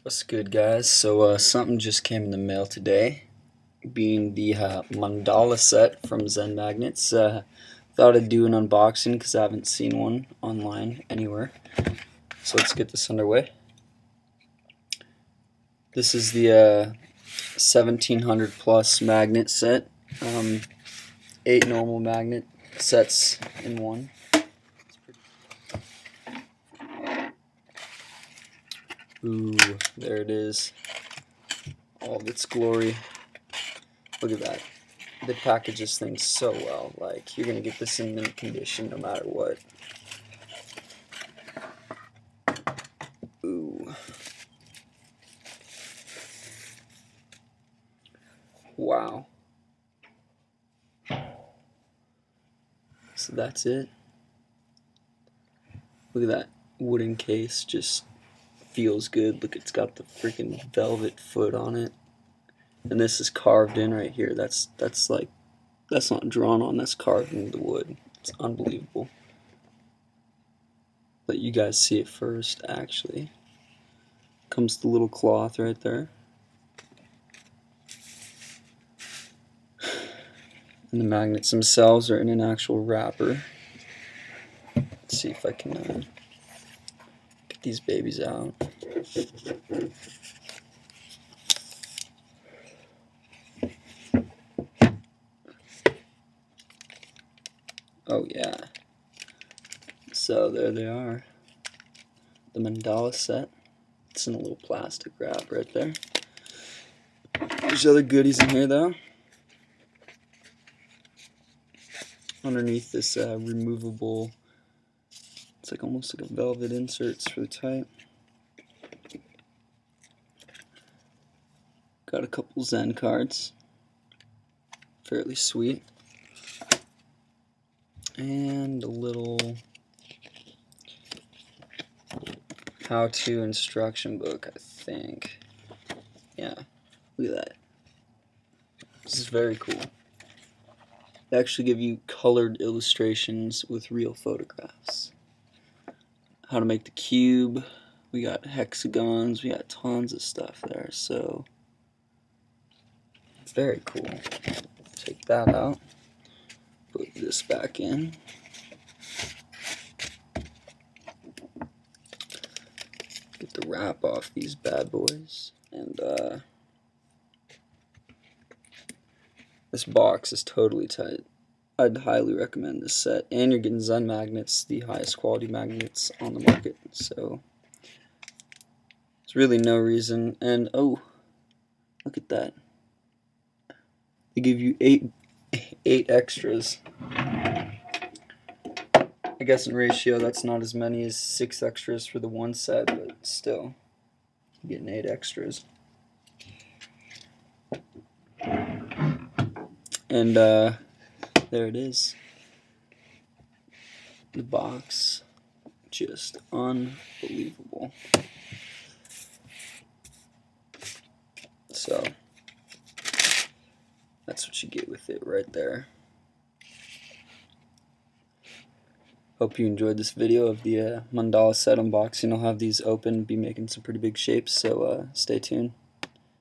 What's good, guys? So something just came in the mail today, being the Mandala set from Zen Magnets. Thought I'd do an unboxing because I haven't seen one online anywhere. So let's get this underway. This is the 1700 plus magnet set. 8 normal magnet sets in one. Ooh, there it is. All of its glory. Look at that. They package this thing so well. Like, you're gonna get this in mint condition no matter what. Ooh. Wow. So that's it. Look at that wooden case, just feels good. Look, it's got the freaking velvet foot on it. And this is carved in right here. That's not drawn on, that's carved into the wood. It's unbelievable. Let you guys see it first, actually. Comes the little cloth right there. And the magnets themselves are in an actual wrapper. Let's see if I can get these babies out. Oh yeah. So there they are. The Mandala set. It's in a little plastic wrap right there. There's other goodies in here though. Underneath this removable, it's like almost like a velvet inserts for the type. Got a couple Zen cards. Fairly sweet. And a little how-to instruction book, I think. Yeah, look at that. This is very cool. They actually give you colored illustrations with real photographs. How to make the cube. We got hexagons. We got tons of stuff there. So very cool. Take that out. Put this back in. Get the wrap off these bad boys. And this box is totally tight. I'd highly recommend this set. And you're getting Zen magnets, the highest quality magnets on the market. So there's really no reason. And oh, look at that. They give you eight extras. I guess in ratio that's not as many as 6 extras for the one set, but still, you're getting 8 extras. And there it is. The box, just unbelievable. So that's what you get with it right there. Hope you enjoyed this video of the Mandala set unboxing. I'll have these open, be making some pretty big shapes, so stay tuned.